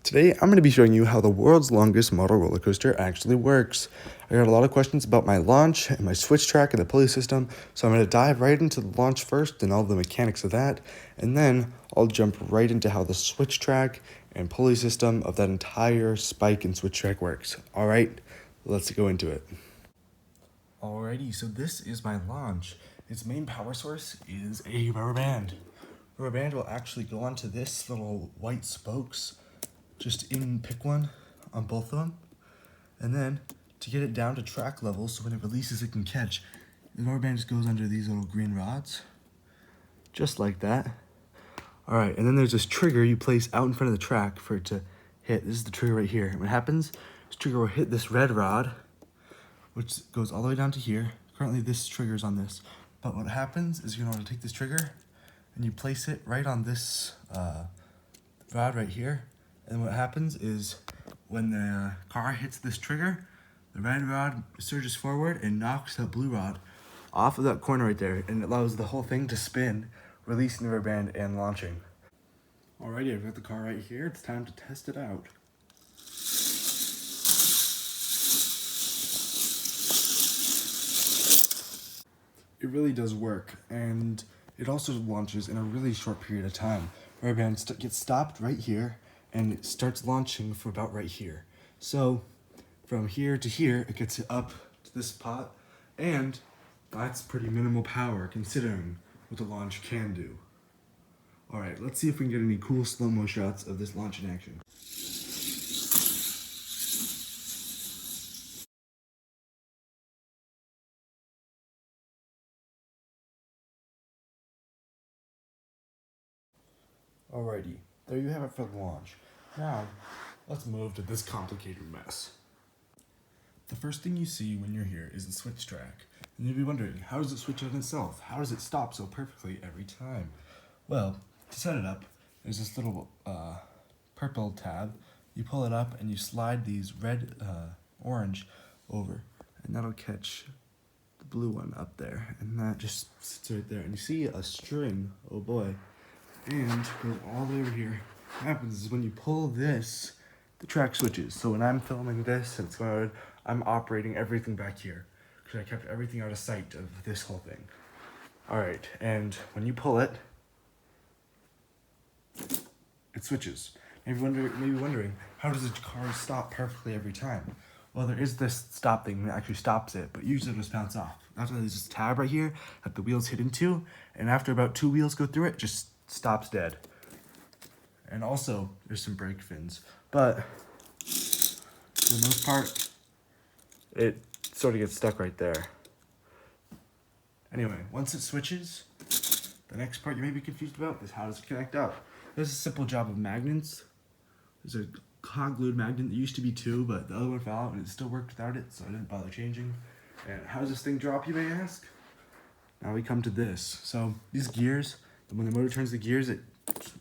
Today, I'm going to be showing you how the world's longest model roller coaster actually works. I got a lot of questions about my launch and my switch track and the pulley system, so I'm going to dive right into the launch first and all the mechanics of that, and then I'll jump right into how the switch track and pulley system of that entire spike and switch track works. All right, let's go into it. Alrighty, so this is my launch. Its main power source is a rubber band. Rubber band will actually go onto this little white spokes. Just pick one on both of them, and then to get it down to track level so when it releases it can catch, the rubber band just goes under these little green rods, just like that. All right, and then there's this trigger you place out in front of the track for it to hit. This is the trigger right here. And what happens, this trigger will hit this red rod, which goes all the way down to here. Currently this trigger is on this, but what happens is you're going to take this trigger and you place it right on this rod right here. And what happens is when the car hits this trigger, the red rod surges forward and knocks that blue rod off of that corner right there, and it allows the whole thing to spin, releasing the rubber band and launching. Alrighty, I've got the car right here. It's time to test it out. It really does work, and it also launches in a really short period of time. Rubber band gets stopped right here, and it starts launching from about right here. So from here to here, it gets it up to this spot, and that's pretty minimal power considering what the launch can do. All right, let's see if we can get any cool slow-mo shots of this launch in action. Alrighty, there you have it for the launch. Now, let's move to this complicated mess. The first thing you see when you're here is the switch track. And you'll be wondering, how does it switch on itself? How does it stop so perfectly every time? Well, to set it up, there's this little purple tab. You pull it up and you slide these red, orange over, and that'll catch the blue one up there. And that just sits right there. And you see a string, oh boy, and goes all the way over here. What happens is when you pull this, the track switches. So when I'm filming this and it's going on, I'm operating everything back here because I kept everything out of sight of this whole thing. All right, and when you pull it, it switches. Maybe wondering, how does a car stop perfectly every time? Well, there is this stop thing that actually stops it, but usually it'll just bounce off. That's why there's this tab right here that the wheels hit into, and after about 2 wheels go through it, just stops dead. And also, there's some brake fins, but for the most part, it sort of gets stuck right there. Anyway, once it switches, the next part you may be confused about is how does it connect up. There's a simple job of magnets. There's a hot glued magnet that used to be 2, but the other one fell out and it still worked without it, so I didn't bother changing. And how does this thing drop, you may ask? Now we come to this. So these gears, when the motor turns the gears, it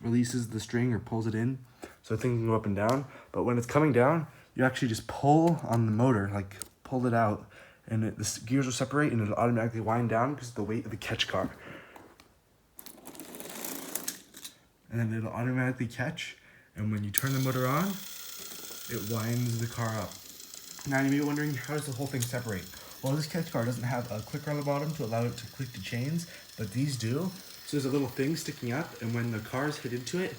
releases the string or pulls it in, so the thing can go up and down. But when it's coming down, you actually just pull on the motor, like pull it out, and the gears will separate and it'll automatically wind down because of the weight of the catch car. And then it'll automatically catch, and when you turn the motor on, it winds the car up. Now you may be wondering, how does the whole thing separate? Well, this catch car doesn't have a clicker on the bottom to allow it to click the chains, but these do. So there's a little thing sticking up, and when the cars hit into it,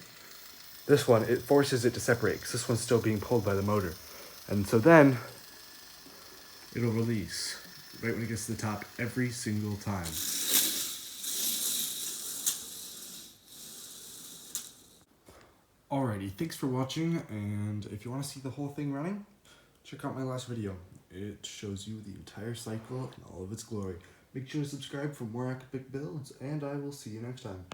this one, it forces it to separate, because this one's still being pulled by the motor. And so then, it'll release right when it gets to the top every single time. Alrighty, thanks for watching, and if you want to see the whole thing running, check out my last video. It shows you the entire cycle in all of its glory. Make sure to subscribe for more epic builds, and I will see you next time.